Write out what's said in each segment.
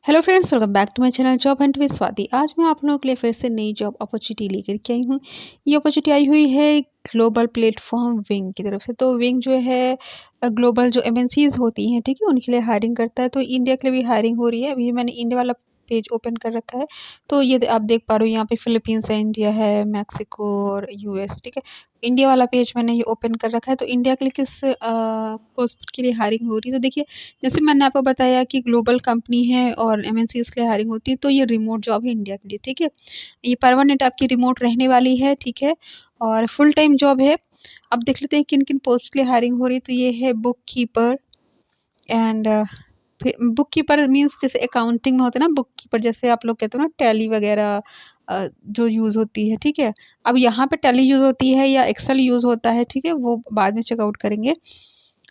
Hello friends, welcome back to my channel job hunt with Swati. आज मैं आप लोगों के लिए फिर से नई जॉब अपॉर्चुनिटी लेकर के आई हूँ। ये अपॉर्चुनिटी आई हुई है ग्लोबल प्लेटफॉर्म विंग की तरफ से। तो विंग जो है ग्लोबल जो एमएनसीज होती हैं, ठीक है, उनके लिए हायरिंग करता है। तो इंडिया के लिए भी हायरिंग हो रही है। अभी मैंने इंडिया वाला पेज ओपन कर रखा है। तो ये आप देख पा रहे हो, यहाँ पे फिलीपींस है, इंडिया है, मैक्सिको और यूएस, ठीक है। इंडिया वाला पेज मैंने ये ओपन कर रखा है। तो इंडिया के लिए किस पोस्ट के लिए हायरिंग हो रही है, तो देखिए, जैसे मैंने आपको बताया कि ग्लोबल कंपनी है और एमएनसीज के लिए हायरिंग होती है। तो ये रिमोट जॉब है इंडिया के लिए, ठीक है। ये परमानेंट आपकी रिमोट रहने वाली है, ठीक है, और फुल टाइम जॉब है। अब देख लेते हैं किन किन पोस्ट के लिए हायरिंग हो रही है। तो ये है book keeper and book keeper means जैसे अकाउंटिंग में होता है ना, बुक कीपर जैसे आप लोग कहते हो ना, टैली वगैरह जो यूज़ होती है, ठीक है। अब यहाँ पे टैली यूज़ होती है या एक्सेल यूज़ होता है, ठीक है, वो बाद में चेकआउट करेंगे।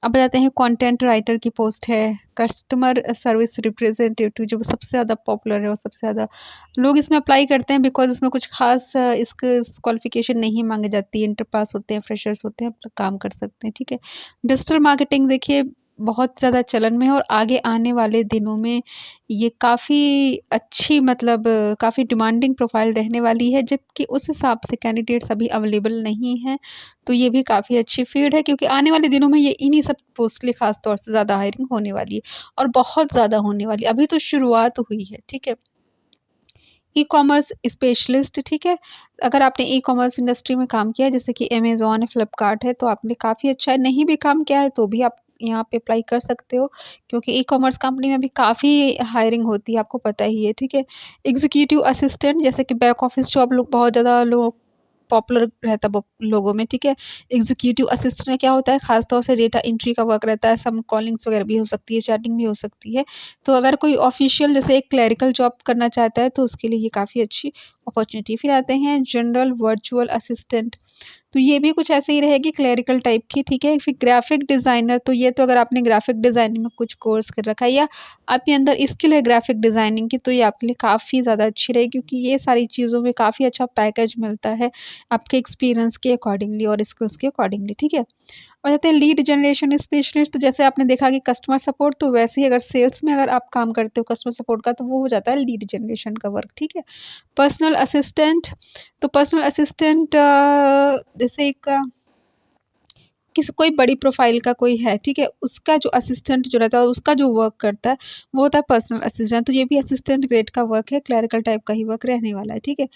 अब बताते हैं, कंटेंट राइटर की पोस्ट है, कस्टमर सर्विस रिप्रेजेंटेटिव जो सबसे ज़्यादा पॉपुलर है और सबसे ज़्यादा लोग इसमें अप्लाई करते हैं, बिकॉज इसमें कुछ खास इसके क्वालिफिकेशन नहीं मांगी जाती है। इंटर पास होते हैं, फ्रेशर्स होते हैं, आप लोग काम कर सकते हैं, ठीक है। डिजिटल मार्केटिंग देखिए बहुत ज़्यादा चलन में है और आगे आने वाले दिनों में ये काफ़ी अच्छी मतलब काफ़ी डिमांडिंग प्रोफाइल रहने वाली है, जबकि उस हिसाब से कैंडिडेट्स अभी अवेलेबल नहीं हैं। तो ये भी काफ़ी अच्छी फील्ड है, क्योंकि आने वाले दिनों में ये इन्हीं सब पोस्ट के लिए खास तौर से ज़्यादा हायरिंग होने वाली है और बहुत ज़्यादा होने वाली है। अभी तो शुरुआत हुई है, ठीक है। ई कॉमर्स स्पेशलिस्ट, ठीक है। अगर आपने ई कॉमर्स इंडस्ट्री में काम किया है, जैसे कि अमेज़न है, फ्लिपकार्ट है, तो आपने काफ़ी अच्छा है। नहीं भी काम किया है तो भी आप यहाँ पे अप्लाई कर सकते हो, क्योंकि ई कॉमर्स कंपनी में भी काफ़ी हायरिंग होती है, आपको पता ही है, ठीक है। एग्जीक्यूटिव असिस्टेंट, जैसे कि बैक ऑफिस जॉब लोग बहुत ज़्यादा लोग पॉपुलर रहता है लोगों में, ठीक है। एग्जीक्यूटिव असिस्टेंट में क्या होता है, खास तौर से डेटा एंट्री का वर्क रहता है, सम कॉलिंग्स वगैरह भी हो सकती है, चैटिंग भी हो सकती है। तो अगर कोई ऑफिशियल जैसे एक क्लरिकल जॉब करना चाहता है तो उसके लिए ये काफ़ी अच्छी अपॉर्चुनिटी। फिर आते हैं जनरल वर्चुअल असिस्टेंट, तो ये भी कुछ ऐसे ही रहेगी, क्लरिकल टाइप की, ठीक है। फिर ग्राफिक डिज़ाइनर, तो ये तो अगर आपने ग्राफिक डिज़ाइनिंग में कुछ कोर्स कर रखा है या आपके अंदर स्किल है ग्राफिक डिज़ाइनिंग की, तो ये आपके लिए काफ़ी ज़्यादा अच्छी रहेगी, क्योंकि ये सारी चीज़ों में काफ़ी अच्छा पैकेज मिलता है आपके एक्सपीरियंस के अकॉर्डिंगली और स्किल्स के अकॉर्डिंगली, ठीक है। और कहते हैं लीड जनरेशन स्पेशलिस्ट, तो जैसे आपने देखा कि कस्टमर सपोर्ट, तो वैसे ही अगर सेल्स में अगर आप काम करते हो कस्टमर सपोर्ट का, तो वो हो जाता है लीड जनरेशन का वर्क, ठीक है। पर्सनल असिस्टेंट, तो पर्सनल असिस्टेंट जैसे एक किसी कोई बड़ी प्रोफाइल का कोई है, ठीक है, उसका जो असिस्टेंट जो रहता है, उसका जो वर्क करता है, वो होता है पर्सनल असिस्टेंट। तो ये भी असिस्टेंट ग्रेड का वर्क है, क्लरिकल टाइप का ही वर्क रहने वाला है, ठीक है।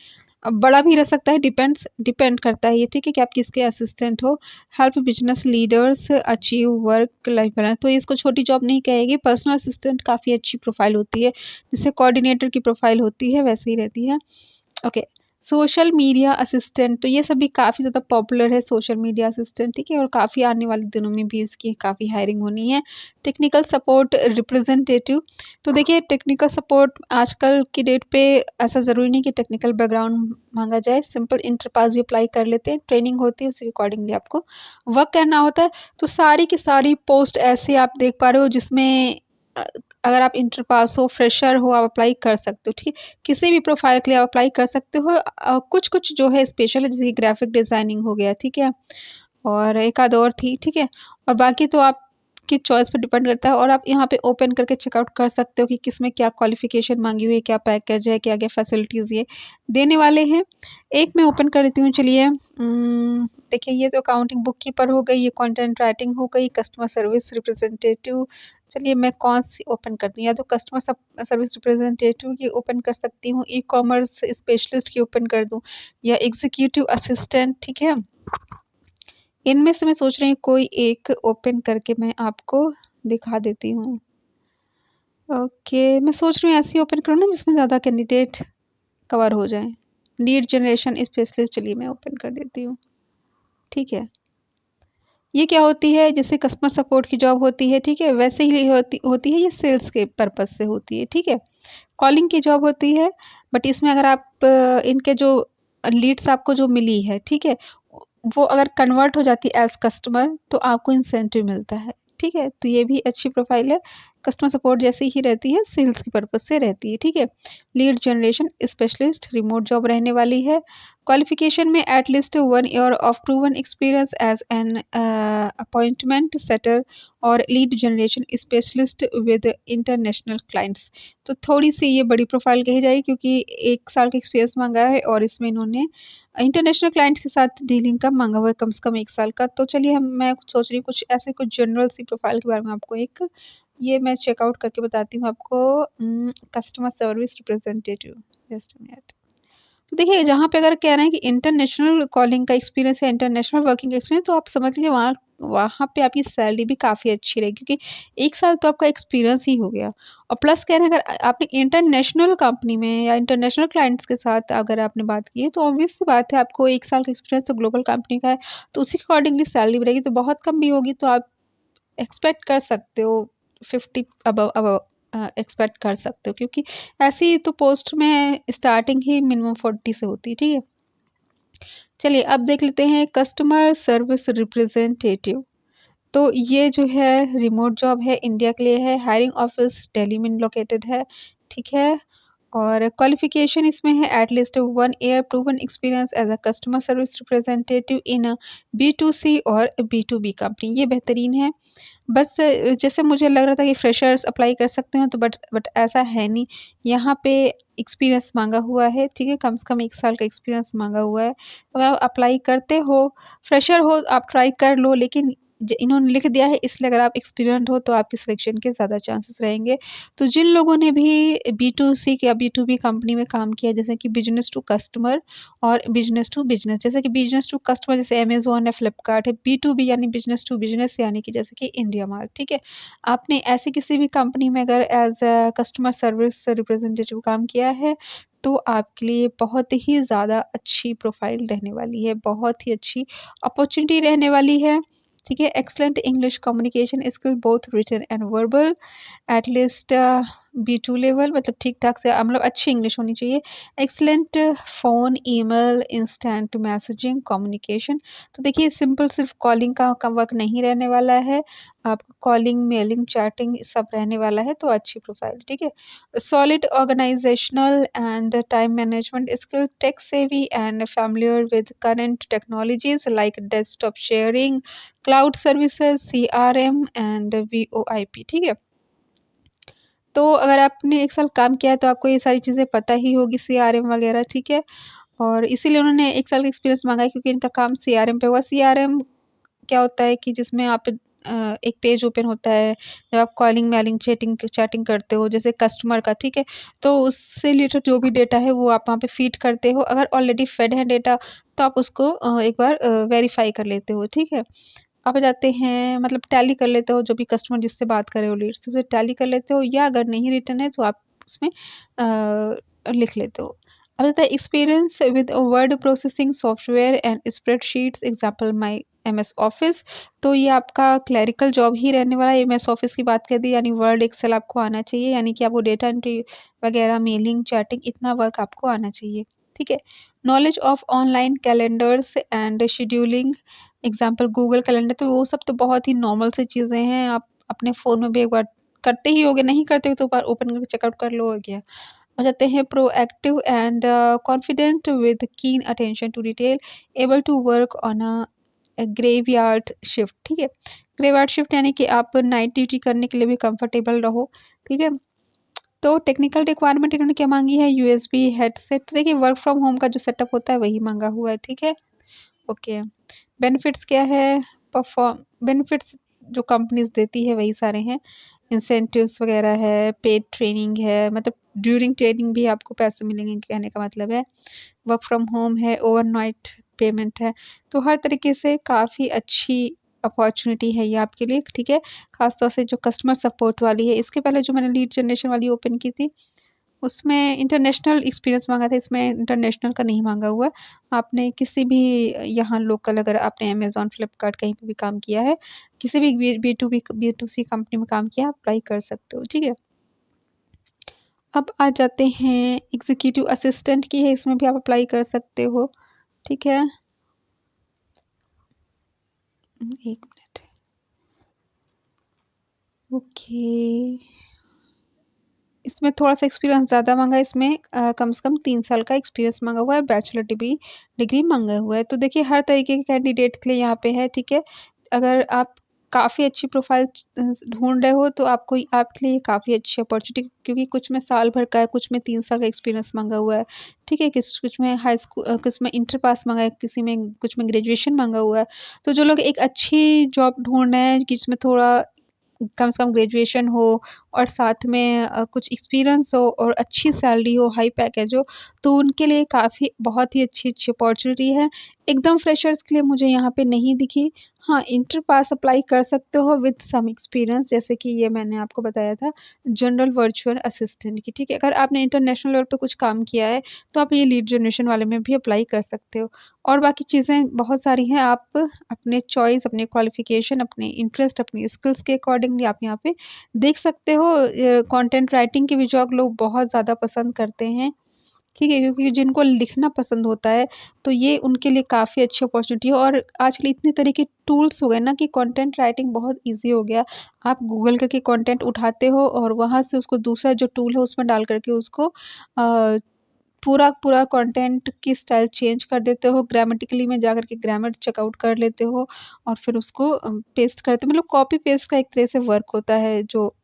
अब बड़ा भी रह सकता है, डिपेंड करता है ये, ठीक है, कि आप किसके असिस्टेंट हो। Help business leaders achieve work life balance, तो इसको छोटी जॉब नहीं कहेगी। पर्सनल असिस्टेंट काफ़ी अच्छी प्रोफाइल होती है, जिससे कोऑर्डिनेटर की प्रोफाइल होती है वैसे ही रहती है। ओके, सोशल मीडिया असिस्टेंट, तो ये सभी काफ़ी ज़्यादा पॉपुलर है, सोशल मीडिया असिस्टेंट, ठीक है, और काफ़ी आने वाले दिनों में भी इसकी काफ़ी हायरिंग होनी है। टेक्निकल सपोर्ट रिप्रेजेंटेटिव, तो देखिए टेक्निकल सपोर्ट आजकल की डेट पे ऐसा ज़रूरी नहीं कि टेक्निकल बैकग्राउंड मांगा जाए, सिंपल इंटर पास भी अप्लाई कर लेते हैं, ट्रेनिंग होती है, उसके अकॉर्डिंगली आपको वर्क करना होता है। तो सारी की सारी पोस्ट ऐसे आप देख पा रहे हो जिसमें अ, अगर आप इंटर पास हो, फ्रेशर हो, आप अप्लाई कर सकते हो, ठीक है। किसी भी प्रोफाइल के लिए आप अप्लाई कर सकते हो। कुछ-कुछ जो है स्पेशल है, जैसे कि ग्राफिक डिज़ाइनिंग हो गया, ठीक है, और एक आध और थी, ठीक है। और बाकी तो आपकी चॉइस पे डिपेंड करता है, और आप यहाँ पे ओपन करके चेकआउट कर सकते हो कि किसमें क्या क्वालिफ़िकेशन माँगी हुई है, क्या पैकेज है, क्या-क्या फैसिलिटीज़ ये देने वाले हैं। एक मैं ओपन कर देती हूँ, चलिए। देखिए, ये तो अकाउंटिंग बुक कीपर हो गई, ये कंटेंट राइटिंग हो गई, कस्टमर सर्विस रिप्रेजेंटेटिव। चलिए मैं कौन-सी ओपन करती हूँ, या तो कस्टमर सर्विस रिप्रेजेंटेटिव की ओपन कर सकती हूँ, ई-कॉमर्स स्पेशलिस्ट की ओपन कर दूँ, या एग्ज़ीक्यूटिव असिस्टेंट, ठीक है। इनमें से मैं सोच रही हूँ कोई एक ओपन करके मैं आपको दिखा देती हूँ। ओके, मैं सोच रही हूँ ऐसी ओपन करूँ ना जिसमें ज़्यादा कैंडिडेट कवर हो जाएँ। लीड जनरेशन स्पेशलिस्ट, चलिए मैं ओपन कर देती हूँ, ठीक है। ये क्या होती है, जैसे कस्टमर सपोर्ट की जॉब होती है, ठीक है, वैसे ही होती होती है, ये सेल्स के पर्पज़ से होती है, ठीक है। कॉलिंग की जॉब होती है, बट इसमें अगर आप इनके जो लीड्स आपको जो मिली है, ठीक है, वो अगर कन्वर्ट हो जाती है एज़ कस्टमर, तो आपको इंसेंटिव मिलता है, ठीक है। तो ये भी अच्छी प्रोफ़ाइल है, कस्टमर सपोर्ट जैसी ही रहती है, सेल्स के पर्पज़ से रहती है, ठीक है। Lead generation specialist remote job रहने वाली है, क्वालिफिकेशन में at least 1 year of proven experience as an appointment setter और lead generation specialist with international clients. तो थोड़ी सी ये बड़ी प्रोफाइल कही जाएगी क्योंकि 1 साल का एक्सपीरियंस मांगा है और इसमें इन्होंने इंटरनेशनल क्लाइंट्स के साथ डीलिंग का मांगा हुआ है कम से कम 1 साल का। तो चलिए मैं कुछ सोच रही हूँ कुछ ऐसे कुछ जनरल सी प्रोफाइल के बारे में आपको एक ये मैं चेकआउट करके बताती हूँ आपको। Customer service representative, just a minute. तो देखिए जहाँ पे अगर कह रहे हैं कि इंटरनेशनल कॉलिंग का एक्सपीरियंस है, इंटरनेशनल वर्किंग एक्सपीरियंस, तो आप समझ लीजिए वहाँ वहाँ पे आपकी सैलरी भी काफ़ी अच्छी रहेगी क्योंकि 1 साल तो आपका एक्सपीरियंस ही हो गया। और प्लस कह रहे हैं अगर आपने इंटरनेशनल कंपनी में या इंटरनेशनल क्लाइंट्स के साथ अगर आपने बात की है तो ऑब्वियस सी बात है आपको 1 साल का एक्सपीरियंस तो ग्लोबल कंपनी का है, तो उसी के अकॉर्डिंगली सैलरी बढ़ेगी, तो बहुत कम भी होगी तो आप एक्सपेक्ट कर सकते हो 50 अबव अबव एक्सपेक्ट कर सकते हो क्योंकि ऐसी तो पोस्ट में स्टार्टिंग ही मिनिमम 40 से होती है, ठीक है। चलिए अब देख लेते हैं कस्टमर सर्विस रिप्रेजेंटेटिव। तो ये जो है रिमोट जॉब है, इंडिया के लिए है, हायरिंग ऑफिस दिल्ली में लोकेटेड है, ठीक है। और क्वालिफिकेशन इसमें है at least 1 year proven experience as a customer service representative in a B2C और B2B कंपनी, ये बेहतरीन है। बस जैसे मुझे लग रहा था कि फ्रेशर्स अप्लाई कर सकते हैं तो बट ऐसा है नहीं, यहाँ पे एक्सपीरियंस मांगा हुआ है, ठीक है, कम से कम 1 साल का एक्सपीरियंस मांगा हुआ है। तो अगर आप अप्लाई करते हो, फ्रेशर हो, आप ट्राई कर लो, लेकिन इन्होंने लिख दिया है इसलिए अगर आप एक्सपीरियंस हो तो आपके सिलेक्शन के ज़्यादा चांसेस रहेंगे। तो जिन लोगों ने भी B2C या B2B कंपनी में काम किया, जैसे कि बिजनेस टू कस्टमर और बिजनेस टू बिजनेस, जैसे कि बिजनेस टू कस्टमर जैसे अमेजोन है, फ्लिपकार्ट है, B2B यानी बिजनेस टू बिजनेस यानी कि जैसे कि इंडिया मार्ट, ठीक है। आपने ऐसी किसी भी कंपनी में अगर as a customer service representative काम किया है तो आपके लिए बहुत ही ज़्यादा अच्छी प्रोफाइल रहने वाली है, बहुत ही अच्छी अपॉर्चुनिटी रहने वाली है, ठीक है। Excellent English communication skill both written and verbal at least B2 level, मतलब ठीक-ठाक से मतलब अच्छी इंग्लिश होनी चाहिए। Excellent phone, email, instant messaging, communication. तो देखिए सिंपल सिर्फ़ कॉलिंग का वर्क नहीं रहने वाला है, आपको कॉलिंग, मेलिंग, चैटिंग सब रहने वाला है, तो अच्छी प्रोफ़ाइल, ठीक है। Solid organisational and time management skill, tech savvy and familiar with current technologies like desktop sharing, cloud services, CRM and VoIP, ठीक है। तो अगर आपने 1 साल काम किया है तो आपको ये सारी चीज़ें पता ही होगी, सीआरएम वगैरह, ठीक है। और इसीलिए उन्होंने 1 साल का एक्सपीरियंस माँगा है क्योंकि इनका काम सीआरएम पे होगा। सीआरएम क्या होता है कि जिसमें आप एक पेज ओपन होता है, जब आप कॉलिंग, मेलिंग, चैटिंग चैटिंग करते हो जैसे कस्टमर का, ठीक है। तो उससे रिलेटेड जो भी डेटा है वो आप वहाँ पे फ़ीड करते हो। अगर ऑलरेडी फेड है डेटा तो आप उसको एक बार वेरीफ़ाई कर लेते हो, ठीक है। आप जाते हैं मतलब टैली कर लेते हो जो भी कस्टमर जिससे बात कर रहे हो लीड्स, तो टैली कर लेते हो या अगर नहीं रिटर्न है तो आप उसमें लिख लेते हो। अब आता है experience with word processing software and spreadsheets example my MS office. तो ये आपका क्लरिकल जॉब ही रहने वाला है। MS ऑफिस की बात कर दी यानी वर्ड, एक्सेल आपको आना चाहिए, यानी कि आपको डेटा एंट्री वगैरह, मेलिंग, चैटिंग इतना वर्क आपको आना चाहिए, ठीक है। Knowledge of online calendars and scheduling example Google calendar, तो वो सब तो बहुत ही नॉर्मल सी चीज़ें हैं, आप अपने फ़ोन में भी एक बार करते ही होंगे, नहीं करते हो तो एक बार ओपन करके चेकआउट कर लो, हो गया। हो जाते हैं proactive and confident with keen attention to detail, able to work on a graveyard shift, ठीक है। ग्रेवयार्ड शिफ्ट यानी कि आप नाइट ड्यूटी करने के लिए भी कंफर्टेबल रहो, ठीक है। तो टेक्निकल रिक्वायरमेंट इन्होंने क्या माँगी है, यूएसबी हेडसेट, तो देखिए वर्क फ्रॉम होम का जो सेटअप होता है वही माँगा हुआ है, ठीक है। ओके। बेनिफिट्स क्या है? परफॉर्म बेनिफिट्स जो कंपनीज़ देती है वही सारे हैं। इंसेंटिव्स वगैरह है, पेड ट्रेनिंग है, मतलब ड्यूरिंग ट्रेनिंग भी आपको पैसे मिलेंगे, कहने का मतलब है। वर्क फ्रॉम होम है, ओवरनाइट पेमेंट है। तो हर तरीके से काफ़ी अच्छी अपॉर्च्युनिटी है ये आपके लिए, ठीक है। ख़ास तौर से जो कस्टमर सपोर्ट वाली है, इसके पहले जो मैंने लीड जनरेशन वाली ओपन की थी उसमें इंटरनेशनल एक्सपीरियंस माँगा था, इसमें इंटरनेशनल का नहीं माँगा हुआ है। आपने किसी भी यहाँ लोकल अगर आपने अमेज़न, फ्लिपकार्ट कहीं पे भी काम किया है, किसी भी B2C कंपनी में काम किया है, आप अप्लाई कर सकते हो, ठीक है। अब आ जाते हैं एग्ज़ीक्यूटिव असिस्टेंट की है, इसमें भी आप अप्लाई कर सकते हो, ठीक है। 1 मिनट। ओके। इसमें थोड़ा-सा एक्सपीरियंस ज़्यादा माँगा है, इसमें कम से कम 3 साल का एक्सपीरियंस माँगा हुआ है, बैचलर डिग्री डिग्री माँगा हुआ है। तो देखिए हर तरीके के कैंडिडेट के लिए यहाँ पे है, ठीक है? अगर आप काफ़ी अच्छी प्रोफ़ाइल ढूँढ रहे हो तो आपको आपके लिए काफ़ी अच्छी अपॉर्च्युनिटी, क्योंकि कुछ में साल भर का है, कुछ में 3 साल का एक्सपीरियंस माँगा हुआ है, ठीक है? कुछ में कुछ में इंटर पास माँगा है, किसी में कुछ में ग्रेजुएशन माँगा हुआ है। तो जो लोग एक अच्छी जॉब ढूँढ रहे हैं जिसमें थोड़ा कम से कम ग्रेजुएशन हो और साथ में कुछ एक्सपीरियंस हो और अच्छी सैलरी हो, हाई पैकेज हो, तो उनके लिए काफ़ी बहुत ही अच्छी-अच्छी अपॉर्च्युनिटी है। एकदम फ्रेशर्स के लिए मुझे यहाँ पे नहीं दिखी। हाँ, इंटर पास अप्लाई कर सकते हो विद सम एक्सपीरियंस, जैसे कि ये मैंने आपको बताया था जनरल वर्चुअल असिस्टेंट की, ठीक है? अगर आपने इंटरनेशनल लेवल पे कुछ काम किया है, तो आप ये लीड जनरेशन वाले में भी अप्लाई कर सकते हो। और बाकी चीज़ें बहुत सारी हैं, आप अपने चॉइस, अपने क्वालिफ़िकेशन, अपने इंटरेस्ट, अपनी स्किल्स के अकॉर्डिंगली आप यहाँ पे देख सकते हो। कंटेंट राइटिंग की भी जॉब लोग बहुत ज़्यादा पसंद करते हैं, ठीक है? क्योंकि जिनको लिखना पसंद होता है, तो ये उनके लिए काफ़ी अच्छी अपॉर्च्युनिटी है। और आजकल इतने तरह के टूल्स हो गए ना कि कंटेंट राइटिंग बहुत ईज़ी हो गया। आप गूगल करके कंटेंट उठाते हो और वहाँ से उसको दूसरा जो टूल है उसमें डाल कर के उसको पूरा कंटेंट की स्टाइल चेंज कर देते हो, ग्रामेटिकली में जाकर के ग्रामर चेकआउट कर लेते हो और फिर उसको पेस्ट करते हो। मतलब कॉपी पेस्ट का एक तरह से वर्क होता है जो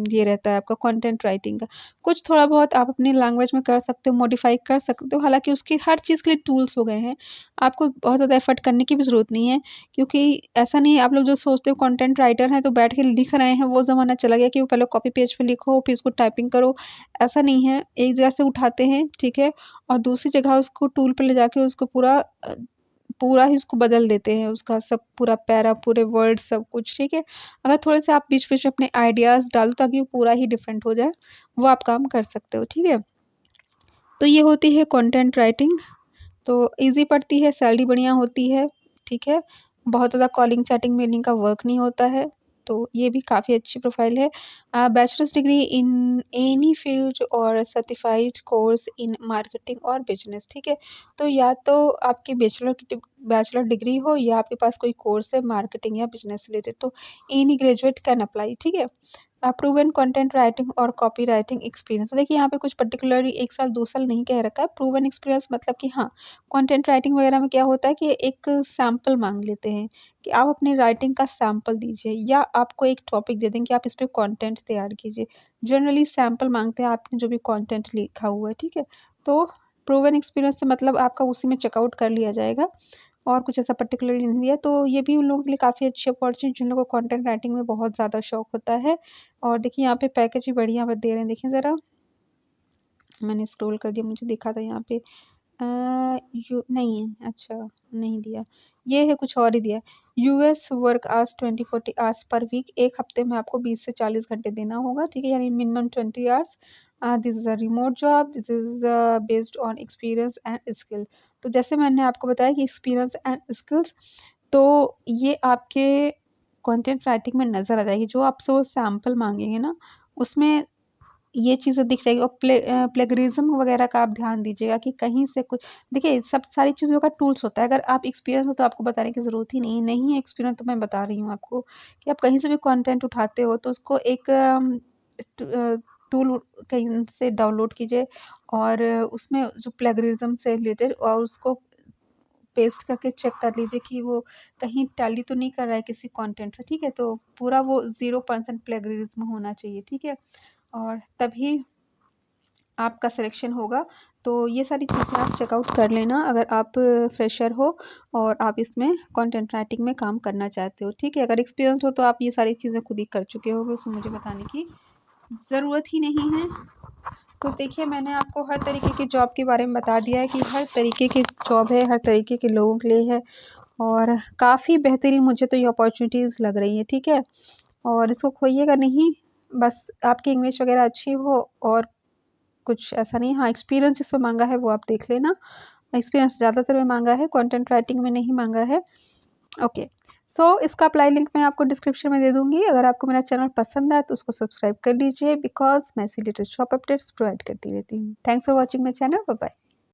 ये रहता है आपका कंटेंट राइटिंग का। कुछ थोड़ा बहुत आप अपनी लैंग्वेज में कर सकते हो, मॉडिफ़ाई कर सकते हो, हालाँकि उसकी हर चीज़ के लिए टूल्स हो गए हैं। आपको बहुत ज़्यादा एफ़र्ट करने की भी ज़रूरत नहीं है, क्योंकि ऐसा नहीं है आप लोग जो सोचते हो कंटेंट राइटर हैं तो बैठ के लिख रहे हैं, वो ज़माना चला गया कि वो पहले कॉपी पेज पे लिखो, फिर उसको टाइपिंग करो। ऐसा नहीं है, एक जगह से उठाते हैं, ठीक है? और दूसरी जगह उसको टूल पे ले जाके उसको पूरा ही उसको बदल देते हैं, उसका सब पूरा पैरा, पूरे वर्ड सब कुछ, ठीक है? अगर थोड़े-से आप बीच-बीच में अपने आइडियाज़ डालो ताकि वो पूरा ही डिफरेंट हो जाए, वो आप काम कर सकते हो, ठीक है? तो ये होती है कंटेंट राइटिंग। तो ईज़ी पड़ती है, सैलरी बढ़िया होती है, ठीक है? बहुत ज़्यादा कॉलिंग, चैटिंग, मेलिंग का वर्क नहीं होता है, तो ये भी काफ़ी अच्छी प्रोफ़ाइल है। Bachelors degree in any field और सर्टिफ़ाइड कोर्स इन मार्केटिंग और बिज़नेस, ठीक है? तो या तो आपकी बैचलर डिग्री हो या आपके पास कोई कोर्स है मार्केटिंग या बिज़नेस से रिलेटेड, तो एनी ग्रेजुएट कैन अप्लाई, ठीक है? प्रूवन कंटेंट राइटिंग और कॉपी राइटिंग एक्सपीरियंस। तो देखिए यहाँ पे कुछ पर्टिकुलरली 1 साल 2 साल नहीं कह रखा है, प्रूवन एक्सपीरियंस मतलब कि हाँ, कंटेंट राइटिंग वगैरह में क्या होता है कि एक सैंपल माँग लेते हैं कि आप अपनी राइटिंग का सैंपल दीजिए या आपको एक टॉपिक दे देंगे कि आप इस पे कंटेंट तैयार कीजिए। जनरली सैंपल माँगते हैं आपने जो भी कंटेंट लिखा हुआ है, ठीक है? तो प्रूवन एक्सपीरियंस से मतलब आपका उसी में चेकआउट कर लिया जाएगा और कुछ ऐसा पर्टिकुलरली नहीं दिया, तो ये भी उन लोगों के लिए काफ़ी अच्छी अपॉर्च्युनिटी जिन लोगों को कंटेंट राइटिंग में बहुत ज़्यादा शौक होता है। और देखिए यहाँ पे पैकेज भी बढ़िया दे रहे हैं, देखिए ज़रा, मैंने स्क्रॉल कर दिया, मुझे दिखा था यहाँ पे यू नहीं है, अच्छा नहीं दिया, ये है कुछ और ही दिया है। US work hours 20-40 hours per week, 1 हफ्ते में आपको 20 से 40 घंटे देना होगा, ठीक है? यानी minimum 20 hours. This is a remote job, this is based on experience and skill. तो जैसे मैंने आपको बताया कि एक्सपीरियंस एंड स्किल्स, तो ये आपके कंटेंट राइटिंग में नज़र आ जाएगी। जो आपसे वो सैंपल माँगेंगे ना, उसमें ये चीज़ें दिख जाएगी और प्लेगरिज़्म वगैरह का आप ध्यान दीजिएगा कि कहीं से कुछ देखिए, सब सारी चीज़ों का टूल्स होता है। अगर आप एक्सपीरियंस हो तो आपको बताने की ज़रूरत ही नहीं है। नहीं है एक्सपीरियंस तो मैं बता रही हूँ आपको कि आप कहीं से भी कंटेंट उठाते हो तो उसको एक टूल कहीं से डाउनलोड कीजिए और उसमें जो प्लेगरिज़्म से रिलेटेड और उसको पेस्ट करके चेक कर लीजिए कि वो कहीं टैली तो नहीं कर रहा है किसी कंटेंट से, ठीक है? तो पूरा वो 0% प्लेगरिज़्म होना चाहिए, ठीक है? और तभी आपका सिलेक्शन होगा। तो ये सारी चीज़ें आप चेकआउट कर लेना अगर आप फ्रेशर हो और आप इसमें कंटेंट राइटिंग में काम करना चाहते हो, ठीक है? अगर एक्सपीरियंस हो तो आप ये सारी चीज़ें खुद ही कर चुके होगे, उसमें मुझे बताने की ज़रूरत ही नहीं है। तो देखिए, मैंने आपको हर तरीके की जॉब के बारे में बता दिया है कि हर तरीके की जॉब है, हर तरीके के लोगों के लिए है और काफ़ी बेहतरीन मुझे तो ये अपॉर्च्युनिटीज़ लग रही हैं, ठीक है? और इसको खोइएगा नहीं, बस आपकी इंग्लिश वगैरह अच्छी हो और कुछ ऐसा नहीं। हाँ, एक्सपीरियंस जिसमें माँगा है वो आप देख लेना। एक्सपीरियंस ज़्यादातर में माँगा है, कंटेंट राइटिंग में नहीं माँगा है। ओके। सो इसका अप्लाई लिंक मैं आपको डिस्क्रिप्शन में दे दूँगी। अगर आपको मेरा चैनल पसंद आए तो उसको सब्सक्राइब कर लीजिए बिकॉज़ मैं ऐसी लेटेस्ट जॉब अपडेट्स प्रोवाइड करती रहती हूँ। Thanks for watching my channel. Bye bye.